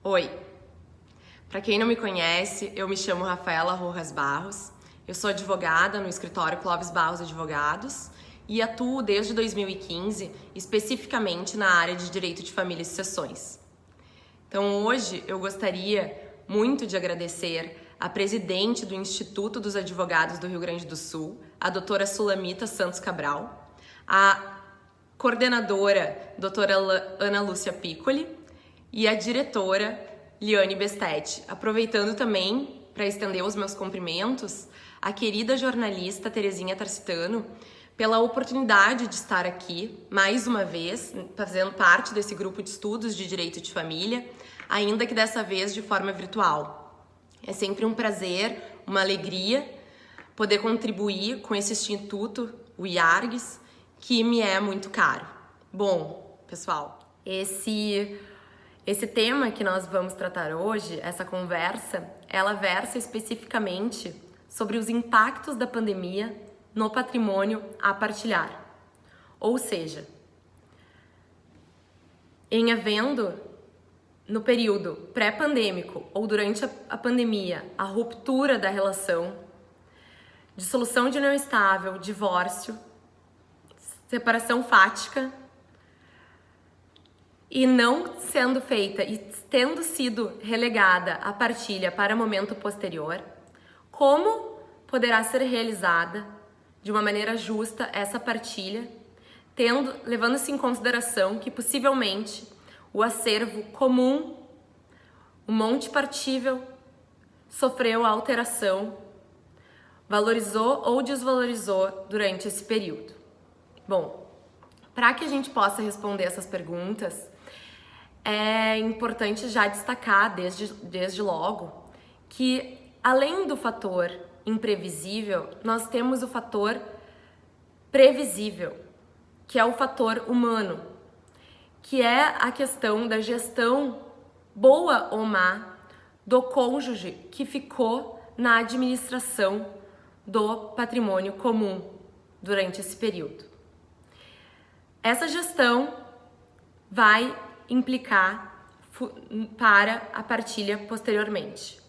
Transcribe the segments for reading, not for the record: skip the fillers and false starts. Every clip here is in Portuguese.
Oi, para quem não me conhece, eu me chamo Rafaela Rojas Barros, eu sou advogada no escritório Clóvis Barros Advogados e atuo desde 2015 especificamente na área de Direito de Família e Sucessões. Então hoje eu gostaria muito de agradecer a presidente do Instituto dos Advogados do Rio Grande do Sul, a doutora Sulamita Santos Cabral, a coordenadora doutora Ana Lúcia Piccoli, e a diretora Liane Bestetti, aproveitando também para estender os meus cumprimentos à querida jornalista Terezinha Tarcitano pela oportunidade de estar aqui mais uma vez, fazendo parte desse grupo de estudos de direito de família, ainda que dessa vez de forma virtual. É sempre um prazer, uma alegria poder contribuir com esse instituto, o IARGS, que me é muito caro. Bom, pessoal, esse tema que nós vamos tratar hoje, essa conversa, ela versa especificamente sobre os impactos da pandemia no patrimônio a partilhar. Ou seja, em havendo, no período pré-pandêmico ou durante a pandemia, a ruptura da relação, dissolução de união estável, divórcio, separação fática, e não sendo feita e tendo sido relegada a partilha para momento posterior, como poderá ser realizada de uma maneira justa essa partilha, levando-se em consideração que possivelmente o acervo comum, o monte partível, sofreu alteração, valorizou ou desvalorizou durante esse período. Bom, para que a gente possa responder essas perguntas, é importante já destacar desde logo que, além do fator imprevisível, nós temos o fator previsível, que é o fator humano, que é a questão da gestão boa ou má do cônjuge que ficou na administração do patrimônio comum durante esse período. Essa gestão vai implicar para a partilha posteriormente.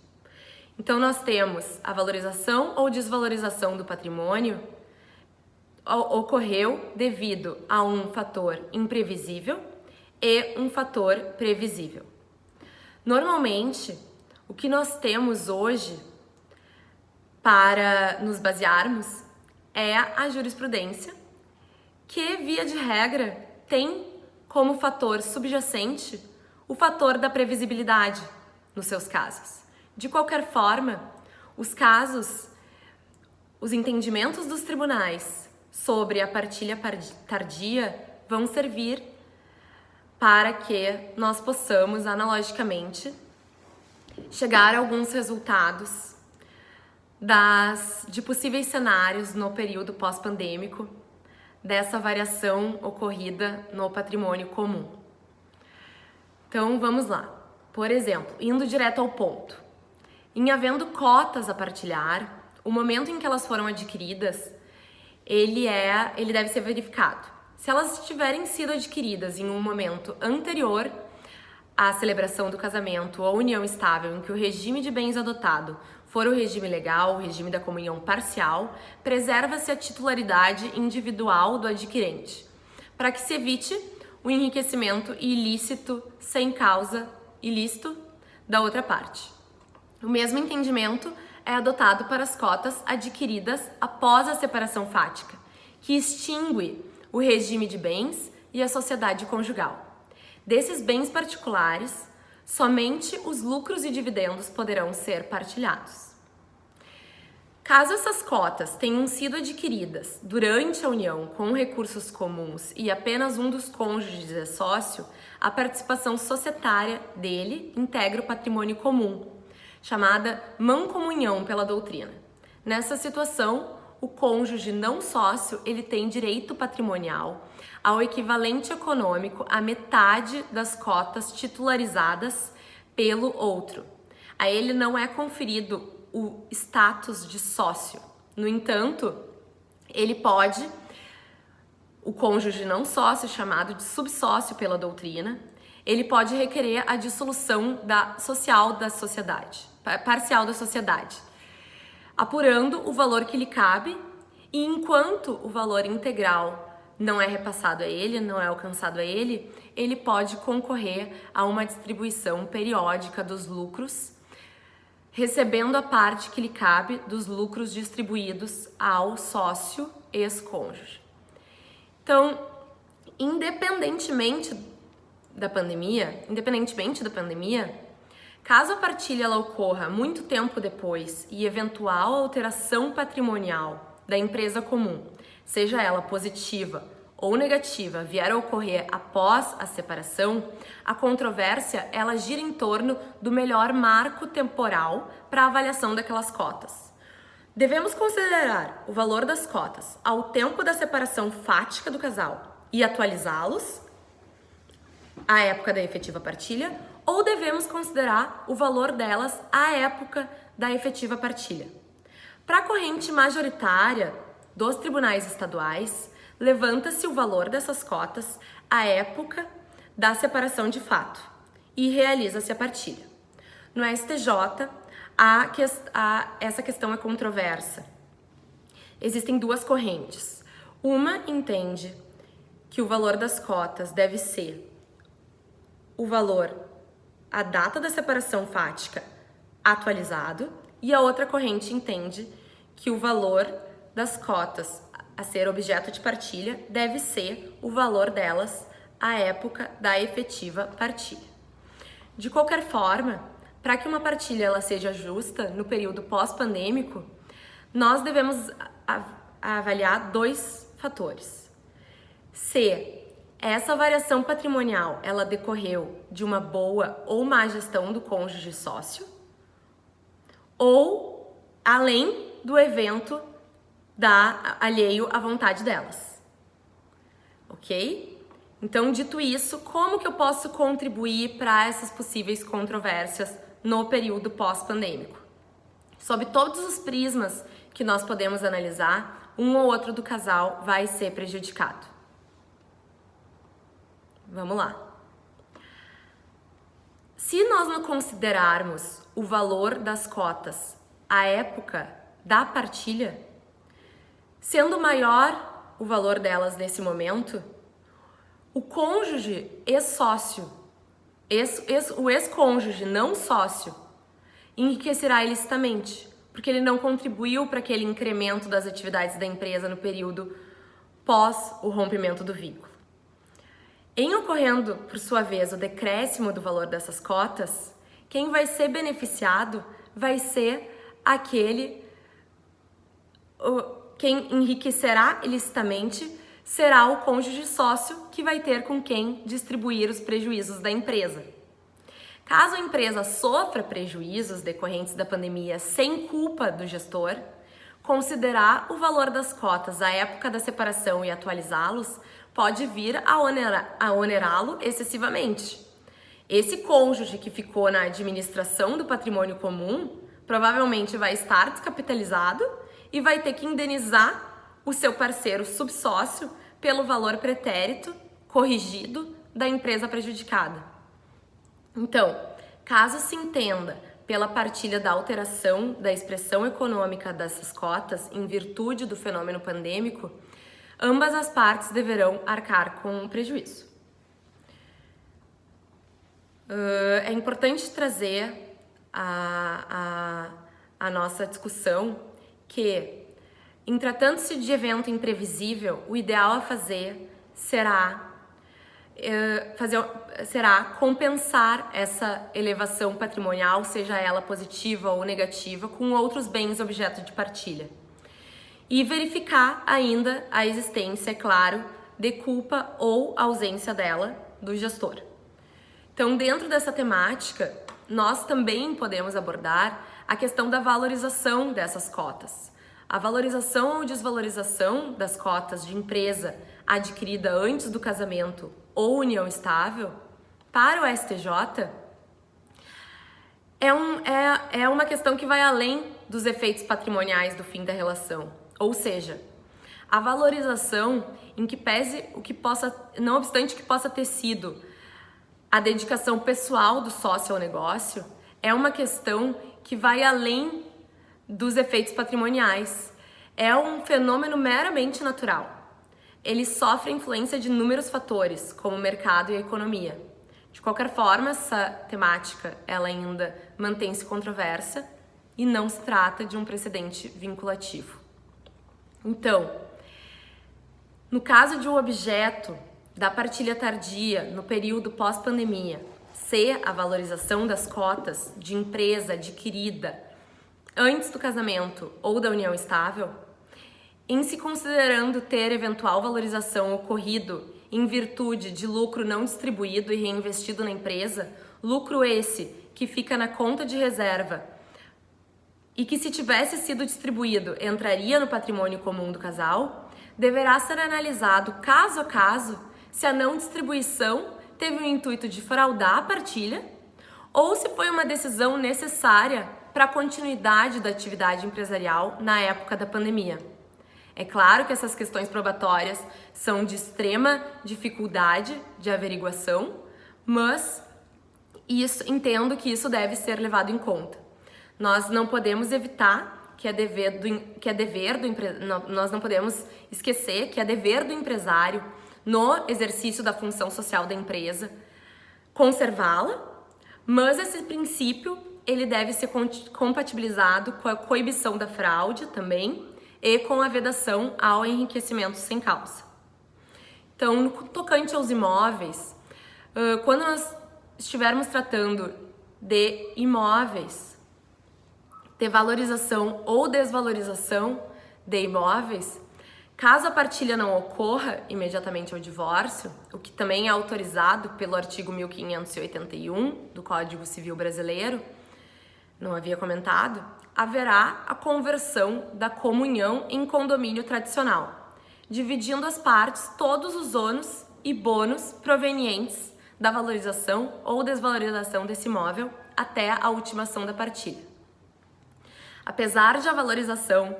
Então nós temos a valorização ou desvalorização do patrimônio ocorreu devido a um fator imprevisível e um fator previsível. Normalmente, o que nós temos hoje para nos basearmos é a jurisprudência, que via de regra tem como fator subjacente o fator da previsibilidade nos seus casos. De qualquer forma, os entendimentos dos tribunais sobre a partilha tardia vão servir para que nós possamos, analogicamente, chegar a alguns resultados de possíveis cenários no período pós-pandêmico dessa variação ocorrida no patrimônio comum. Então, vamos lá. Por exemplo, indo direto ao ponto. Em havendo cotas a partilhar, o momento em que elas foram adquiridas, ele deve ser verificado. Se elas tiverem sido adquiridas em um momento anterior à celebração do casamento ou união estável em que o regime de bens adotado for o regime legal, o regime da comunhão parcial, preserva-se a titularidade individual do adquirente, para que se evite o enriquecimento ilícito sem causa ilícito da outra parte. O mesmo entendimento é adotado para as cotas adquiridas após a separação fática, que extingue o regime de bens e a sociedade conjugal. Desses bens particulares, somente os lucros e dividendos poderão ser partilhados. Caso essas cotas tenham sido adquiridas durante a união com recursos comuns e apenas um dos cônjuges é sócio, a participação societária dele integra o patrimônio comum, chamada mancomunhão pela doutrina. Nessa situação, o cônjuge não sócio ele tem direito patrimonial ao equivalente econômico à metade das cotas titularizadas pelo outro. A ele não é conferido o status de sócio. No entanto, o cônjuge não sócio, chamado de subsócio pela doutrina, ele pode requerer a dissolução parcial da sociedade, apurando o valor que lhe cabe, e enquanto o valor integral não é repassado a ele, não é alcançado a ele, ele pode concorrer a uma distribuição periódica dos lucros, recebendo a parte que lhe cabe dos lucros distribuídos ao sócio ex-cônjuge. Então, independentemente da pandemia, caso a partilha ela ocorra muito tempo depois e eventual alteração patrimonial da empresa comum, seja ela positiva ou negativa, vier a ocorrer após a separação, a controvérsia ela gira em torno do melhor marco temporal para a avaliação daquelas cotas. Devemos considerar o valor das cotas ao tempo da separação fática do casal e atualizá-los à época da efetiva partilha, ou devemos considerar o valor delas à época da efetiva partilha. Para a corrente majoritária dos tribunais estaduais, levanta-se o valor dessas cotas à época da separação de fato e realiza-se a partilha. No STJ, essa questão é controversa. Existem duas correntes. Uma entende que o valor das cotas deve ser o valor, a data da separação fática atualizado, e a outra corrente entende que o valor das cotas a ser objeto de partilha deve ser o valor delas à época da efetiva partilha. De qualquer forma, para que uma partilha ela seja justa no período pós-pandêmico, nós devemos avaliar dois fatores. Se essa variação patrimonial ela decorreu de uma boa ou má gestão do cônjuge sócio, ou além do evento alheio à vontade delas. Ok? Então, dito isso, como que eu posso contribuir para essas possíveis controvérsias no período pós-pandêmico? Sob todos os prismas que nós podemos analisar, um ou outro do casal vai ser prejudicado. Vamos lá. Se nós não considerarmos o valor das cotas à época da partilha, sendo maior o valor delas nesse momento, o cônjuge ex-sócio, o ex-cônjuge não sócio, enriquecerá ilicitamente, porque ele não contribuiu para aquele incremento das atividades da empresa no período pós o rompimento do vínculo. Em ocorrendo, por sua vez, o decréscimo do valor dessas cotas, quem vai ser beneficiado vai ser quem enriquecerá ilicitamente será o cônjuge sócio, que vai ter com quem distribuir os prejuízos da empresa. Caso a empresa sofra prejuízos decorrentes da pandemia sem culpa do gestor, considerar o valor das cotas à época da separação e atualizá-los pode vir a onerá-lo excessivamente. Esse cônjuge que ficou na administração do patrimônio comum provavelmente vai estar descapitalizado e vai ter que indenizar o seu parceiro subsócio pelo valor pretérito corrigido da empresa prejudicada. Então, caso se entenda pela partilha da alteração da expressão econômica dessas cotas em virtude do fenômeno pandêmico, ambas as partes deverão arcar com um prejuízo. É importante trazer a nossa discussão que, em tratando-se de evento imprevisível, o ideal a fazer será compensar essa elevação patrimonial, seja ela positiva ou negativa, com outros bens objeto de partilha. E verificar ainda a existência, é claro, de culpa ou ausência dela do gestor. Então, dentro dessa temática, nós também podemos abordar a questão da valorização dessas cotas. A valorização ou desvalorização das cotas de empresa adquirida antes do casamento ou união estável, para o STJ, é uma questão que vai além dos efeitos patrimoniais do fim da relação. Ou seja, a valorização em que pese o que possa, não obstante que possa ter sido a dedicação pessoal do sócio ao negócio é uma questão que vai além dos efeitos patrimoniais. É um fenômeno meramente natural. Ele sofre a influência de inúmeros fatores, como o mercado e a economia. De qualquer forma, essa temática ela ainda mantém-se controversa e não se trata de um precedente vinculativo. Então, no caso de um objeto da partilha tardia no período pós-pandemia ser a valorização das cotas de empresa adquirida antes do casamento ou da união estável, em se considerando ter eventual valorização ocorrido em virtude de lucro não distribuído e reinvestido na empresa, lucro esse que fica na conta de reserva e que, se tivesse sido distribuído, entraria no patrimônio comum do casal, deverá ser analisado caso a caso se a não distribuição teve o intuito de fraudar a partilha ou se foi uma decisão necessária para a continuidade da atividade empresarial na época da pandemia. É claro que essas questões probatórias são de extrema dificuldade de averiguação, mas entendo que isso deve ser levado em conta. Nós não podemos evitar nós não podemos esquecer que é dever do empresário, no exercício da função social da empresa, conservá-la, mas esse princípio ele deve ser compatibilizado com a coibição da fraude também e com a vedação ao enriquecimento sem causa. Então, no tocante aos imóveis, quando nós estivermos tratando de imóveis, de valorização ou desvalorização de imóveis, caso a partilha não ocorra imediatamente ao divórcio, o que também é autorizado pelo artigo 1581 do Código Civil Brasileiro, não havia comentado, haverá a conversão da comunhão em condomínio tradicional, dividindo as partes todos os ônus e bônus provenientes da valorização ou desvalorização desse imóvel até a ultimação da partilha. Apesar de a valorização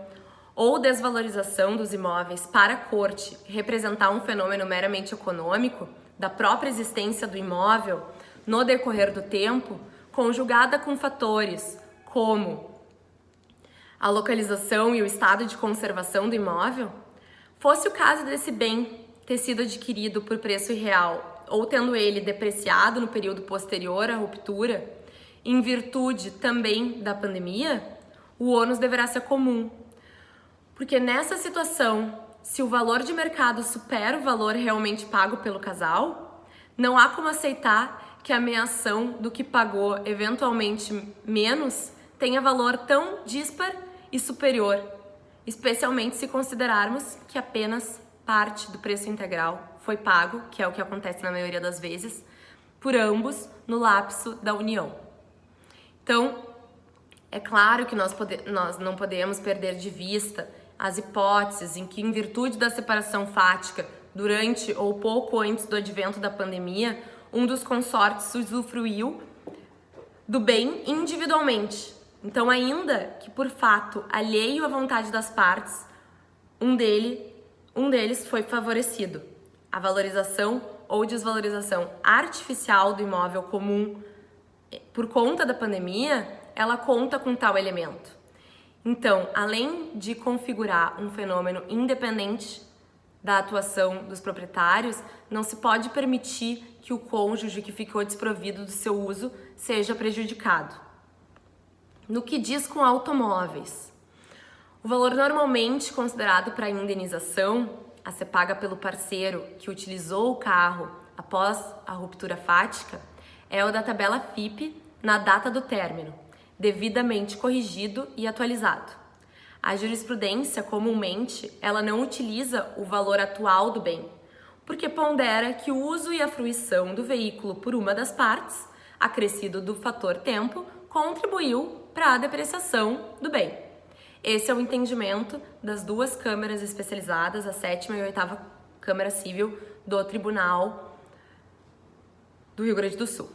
ou desvalorização dos imóveis para a corte representar um fenômeno meramente econômico da própria existência do imóvel no decorrer do tempo, conjugada com fatores como a localização e o estado de conservação do imóvel, fosse o caso desse bem ter sido adquirido por preço irreal ou tendo ele depreciado no período posterior à ruptura, em virtude também da pandemia, o ônus deverá ser comum. Porque nessa situação, se o valor de mercado supera o valor realmente pago pelo casal, não há como aceitar que a meação do que pagou eventualmente menos tenha valor tão dispar e superior, especialmente se considerarmos que apenas parte do preço integral foi pago, que é o que acontece na maioria das vezes, por ambos no lapso da união. Então, é claro que nós não podemos perder de vista as hipóteses em que, em virtude da separação fática durante ou pouco antes do advento da pandemia, um dos consortes usufruiu do bem individualmente. Então, ainda que por fato alheio à vontade das partes, um deles foi favorecido. A valorização ou desvalorização artificial do imóvel comum por conta da pandemia, ela conta com tal elemento. Então, além de configurar um fenômeno independente da atuação dos proprietários, não se pode permitir que o cônjuge que ficou desprovido do seu uso seja prejudicado. No que diz com automóveis, o valor normalmente considerado para a indenização a ser paga pelo parceiro que utilizou o carro após a ruptura fática é o da tabela FIPE na data do término, devidamente corrigido e atualizado. A jurisprudência, comumente, ela não utiliza o valor atual do bem, porque pondera que o uso e a fruição do veículo por uma das partes, acrescido do fator tempo, contribuiu para a depreciação do bem. Esse é o entendimento das duas câmaras especializadas, a 7ª e 8ª Câmara Civil do Tribunal do Rio Grande do Sul.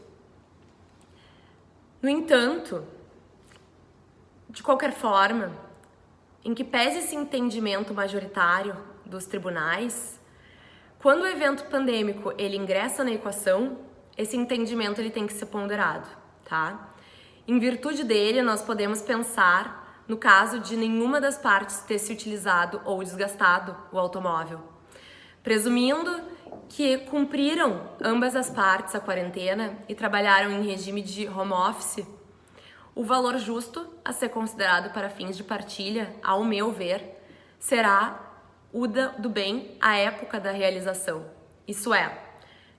No entanto, de qualquer forma, em que pese esse entendimento majoritário dos tribunais, quando o evento pandêmico ele ingressa na equação, esse entendimento ele tem que ser ponderado, tá? Em virtude dele, nós podemos pensar no caso de nenhuma das partes ter se utilizado ou desgastado o automóvel. Presumindo que cumpriram ambas as partes a quarentena e trabalharam em regime de home office, o valor justo a ser considerado para fins de partilha, ao meu ver, será o do bem à época da realização. Isso é,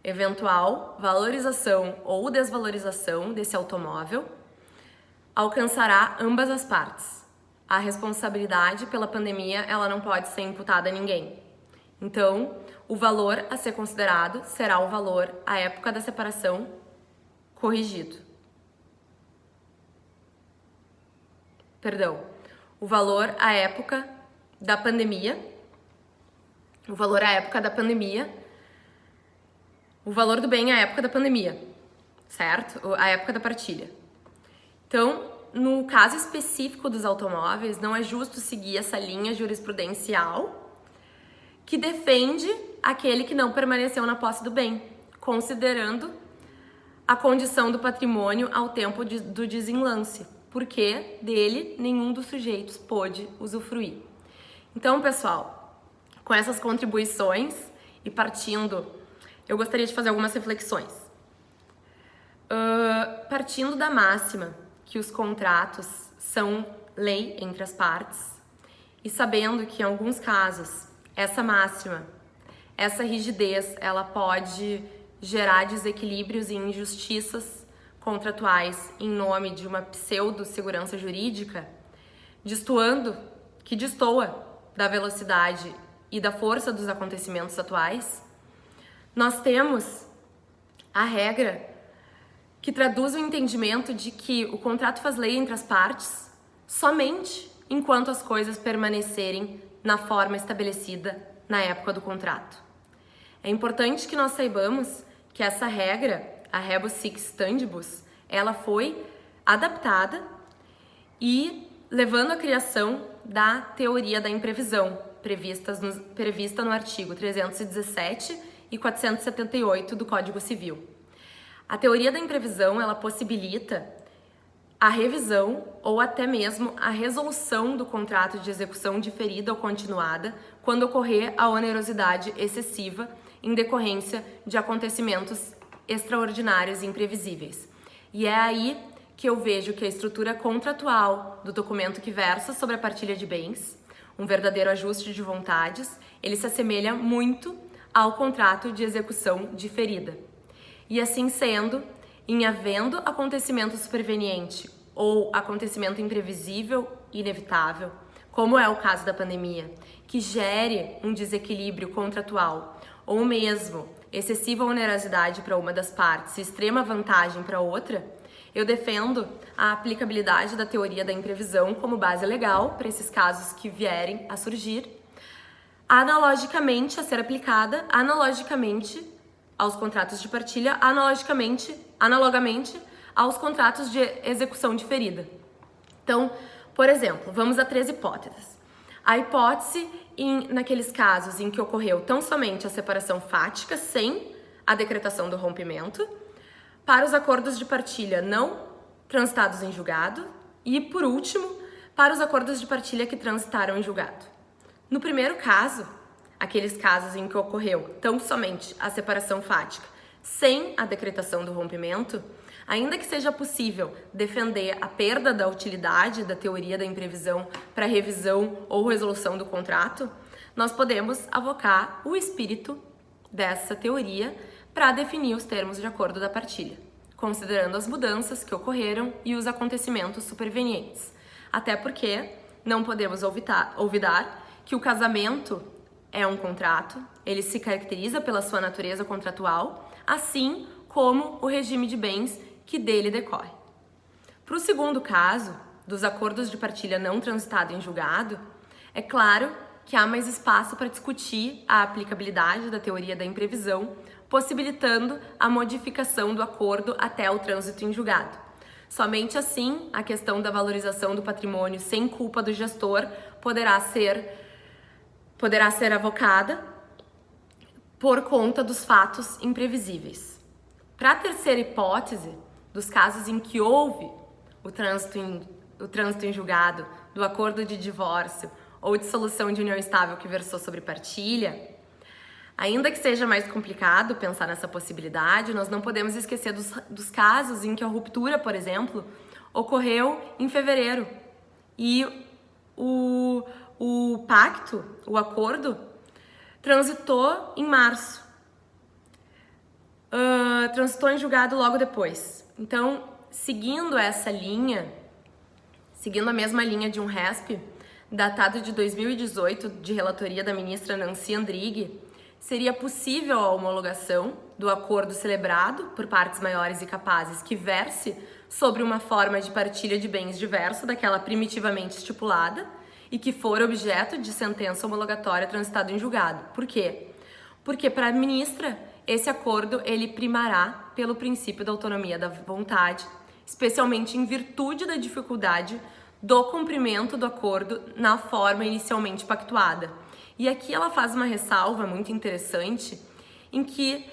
eventual valorização ou desvalorização desse automóvel alcançará ambas as partes. A responsabilidade pela pandemia, ela não pode ser imputada a ninguém. Então, o valor a ser considerado será o valor à época da separação corrigido. Perdão, o valor à época da pandemia, o valor do bem à época da pandemia, certo? A época da partilha. Então, no caso específico dos automóveis, não é justo seguir essa linha jurisprudencial que defende aquele que não permaneceu na posse do bem, considerando a condição do patrimônio ao tempo do desenlace, porque dele nenhum dos sujeitos pôde usufruir. Então, pessoal, com essas contribuições e partindo, eu gostaria de fazer algumas reflexões. Partindo da máxima que os contratos são lei entre as partes e sabendo que em alguns casos essa máxima, essa rigidez, ela pode gerar desequilíbrios e injustiças contratuais em nome de uma pseudo-segurança jurídica, que destoa da velocidade e da força dos acontecimentos atuais, nós temos a regra que traduz o entendimento de que o contrato faz lei entre as partes somente enquanto as coisas permanecerem na forma estabelecida na época do contrato. É importante que nós saibamos que essa regra, a rebus sic stantibus, ela foi adaptada e levando à criação da teoria da imprevisão, prevista no artigo 317 e 478 do Código Civil. A teoria da imprevisão, ela possibilita a revisão ou até mesmo a resolução do contrato de execução diferida ou continuada quando ocorrer a onerosidade excessiva em decorrência de acontecimentos extraordinários e imprevisíveis. E é aí que eu vejo que a estrutura contratual do documento que versa sobre a partilha de bens, um verdadeiro ajuste de vontades, ele se assemelha muito ao contrato de execução diferida. E assim sendo, em havendo acontecimento superveniente ou acontecimento imprevisível e inevitável, como é o caso da pandemia, que gere um desequilíbrio contratual ou mesmo excessiva onerosidade para uma das partes e extrema vantagem para outra, eu defendo a aplicabilidade da teoria da imprevisão como base legal para esses casos que vierem a surgir, analogicamente a ser aplicada, analogicamente aos contratos de partilha, analogamente aos contratos de execução diferida. Então, por exemplo, vamos a 3 hipóteses. A hipótese naqueles casos em que ocorreu tão somente a separação fática sem a decretação do rompimento, para os acordos de partilha não transitados em julgado e, por último, para os acordos de partilha que transitaram em julgado. No primeiro caso, aqueles casos em que ocorreu tão somente a separação fática sem a decretação do rompimento, ainda que seja possível defender a perda da utilidade da teoria da imprevisão para revisão ou resolução do contrato, nós podemos avocar o espírito dessa teoria para definir os termos de acordo da partilha, considerando as mudanças que ocorreram e os acontecimentos supervenientes. Até porque não podemos olvidar que o casamento é um contrato, ele se caracteriza pela sua natureza contratual, assim como o regime de bens que dele decorre. Para o segundo caso, dos acordos de partilha não transitado em julgado, é claro que há mais espaço para discutir a aplicabilidade da teoria da imprevisão, possibilitando a modificação do acordo até o trânsito em julgado. Somente assim, a questão da valorização do patrimônio sem culpa do gestor poderá ser avocada por conta dos fatos imprevisíveis. Para a terceira hipótese, dos casos em que houve o trânsito em julgado do acordo de divórcio ou dissolução de união estável que versou sobre partilha, ainda que seja mais complicado pensar nessa possibilidade, nós não podemos esquecer dos casos em que a ruptura, por exemplo, ocorreu em fevereiro e o pacto, o acordo, transitou em março. Transitou em julgado logo depois. Então, seguindo a mesma linha de um RESP, datado de 2018, de relatoria da ministra Nancy Andrighi, seria possível a homologação do acordo celebrado por partes maiores e capazes que verse sobre uma forma de partilha de bens diversa daquela primitivamente estipulada e que for objeto de sentença homologatória transitada em julgado. Por quê? Porque para a ministra, esse acordo ele primará pelo princípio da autonomia da vontade, especialmente em virtude da dificuldade do cumprimento do acordo na forma inicialmente pactuada. E aqui ela faz uma ressalva muito interessante em que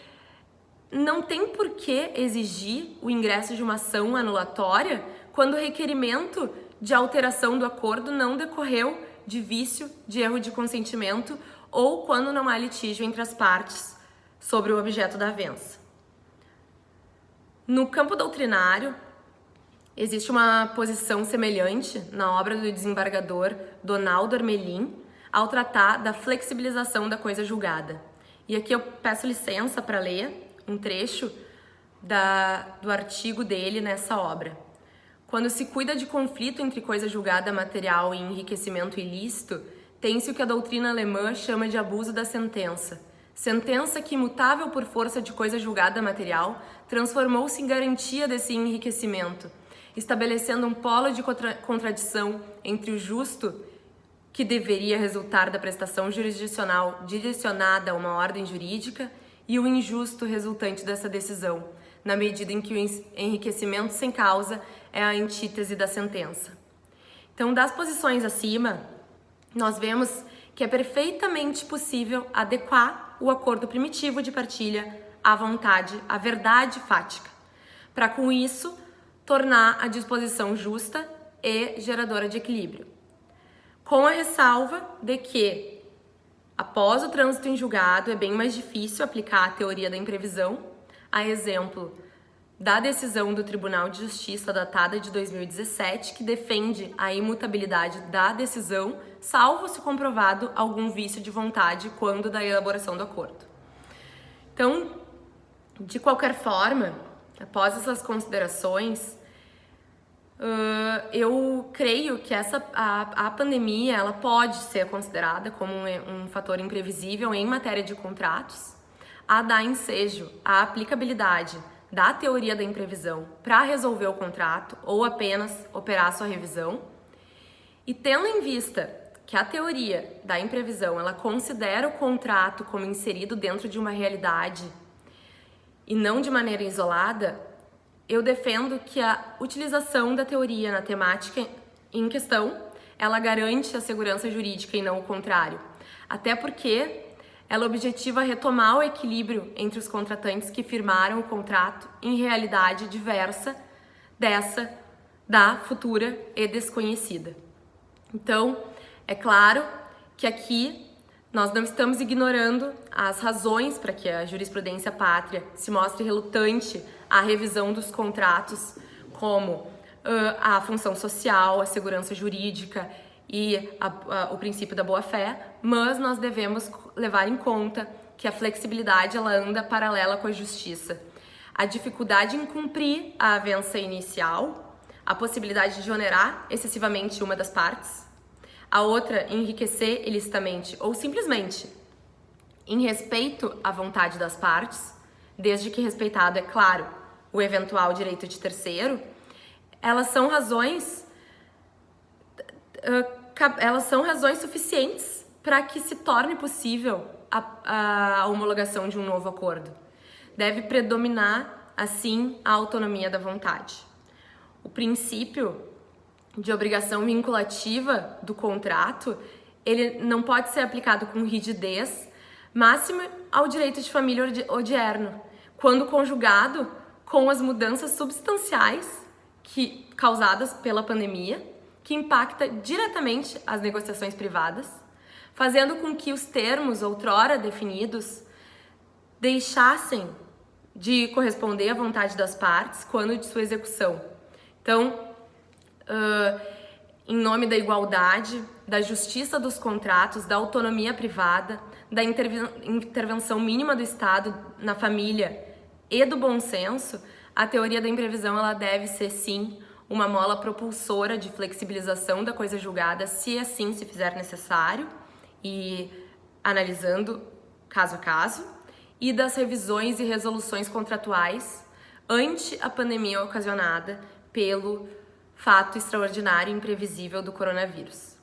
não tem por que exigir o ingresso de uma ação anulatória quando o requerimento de alteração do acordo não decorreu de vício, de erro de consentimento ou quando não há litígio entre as partes sobre o objeto da avença. No campo doutrinário, existe uma posição semelhante na obra do desembargador Donaldo Armelin ao tratar da flexibilização da coisa julgada. E aqui eu peço licença para ler um trecho do artigo dele nessa obra. Quando se cuida de conflito entre coisa julgada material e enriquecimento ilícito, tem-se o que a doutrina alemã chama de abuso da sentença. Sentença que, imutável por força de coisa julgada material, transformou-se em garantia desse enriquecimento, estabelecendo um polo de contradição entre o justo, que deveria resultar da prestação jurisdicional direcionada a uma ordem jurídica, e o injusto resultante dessa decisão, na medida em que o enriquecimento sem causa é a antítese da sentença. Então, das posições acima, nós vemos que é perfeitamente possível adequar o acordo primitivo de partilha à vontade, à verdade fática, para com isso tornar a disposição justa e geradora de equilíbrio. Com a ressalva de que, após o trânsito em julgado, é bem mais difícil aplicar a teoria da imprevisão, a exemplo da decisão do Tribunal de Justiça datada de 2017, que defende a imutabilidade da decisão, salvo se comprovado algum vício de vontade quando da elaboração do acordo. Então, de qualquer forma, após essas considerações, eu creio que a pandemia ela pode ser considerada como um fator imprevisível em matéria de contratos, a dar ensejo à aplicabilidade da teoria da imprevisão para resolver o contrato ou apenas operar sua revisão. E tendo em vista que a teoria da imprevisão ela considera o contrato como inserido dentro de uma realidade e não de maneira isolada, eu defendo que a utilização da teoria na temática em questão, ela garante a segurança jurídica e não o contrário. Até porque ela objetiva retomar o equilíbrio entre os contratantes que firmaram o contrato em realidade diversa dessa da futura e desconhecida. Então, é claro que aqui nós não estamos ignorando as razões para que a jurisprudência pátria se mostre relutante à revisão dos contratos, como a função social, a segurança jurídica e o princípio da boa-fé, mas nós devemos levar em conta que a flexibilidade ela anda paralela com a justiça. A dificuldade em cumprir a avença inicial, a possibilidade de onerar excessivamente uma das partes, a outra enriquecer ilicitamente ou simplesmente em respeito à vontade das partes, desde que respeitado, é claro, o eventual direito de terceiro, elas são razões suficientes para que se torne possível a homologação de um novo acordo. Deve predominar, assim, a autonomia da vontade. O princípio de obrigação vinculativa do contrato, ele não pode ser aplicado com rigidez máxima ao direito de família odierno, quando conjugado com as mudanças substanciais causadas pela pandemia, que impacta diretamente as negociações privadas, fazendo com que os termos outrora definidos deixassem de corresponder à vontade das partes quando de sua execução. Então, em nome da igualdade, da justiça dos contratos, da autonomia privada, da intervenção mínima do Estado na família e do bom senso, a teoria da imprevisão ela deve ser, sim, uma mola propulsora de flexibilização da coisa julgada, se assim se fizer necessário, e analisando caso a caso, e das revisões e resoluções contratuais ante a pandemia ocasionada pelo fato extraordinário e imprevisível do coronavírus.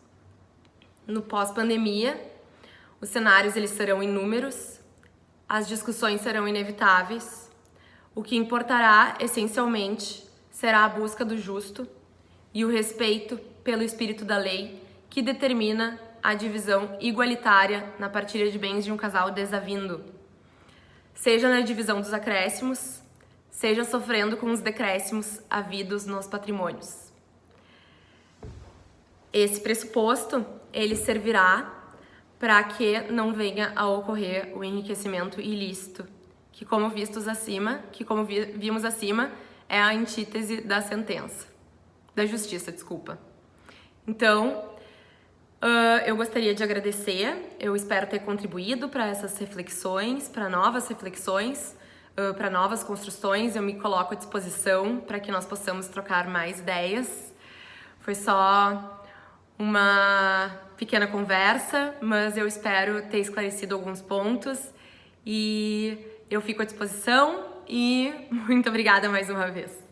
No pós-pandemia, os cenários eles serão inúmeros, as discussões serão inevitáveis, o que importará essencialmente será a busca do justo e o respeito pelo espírito da lei que determina a divisão igualitária na partilha de bens de um casal desavindo, seja na divisão dos acréscimos, seja sofrendo com os decréscimos havidos nos patrimônios. Esse pressuposto, ele servirá para que não venha a ocorrer o enriquecimento ilícito, que como vimos acima, é a antítese da sentença, da justiça, desculpa. Então, eu gostaria de agradecer, eu espero ter contribuído para essas reflexões, para novas reflexões, para novas construções. Eu me coloco à disposição para que nós possamos trocar mais ideias. Foi só uma pequena conversa, mas eu espero ter esclarecido alguns pontos e eu fico à disposição e muito obrigada mais uma vez.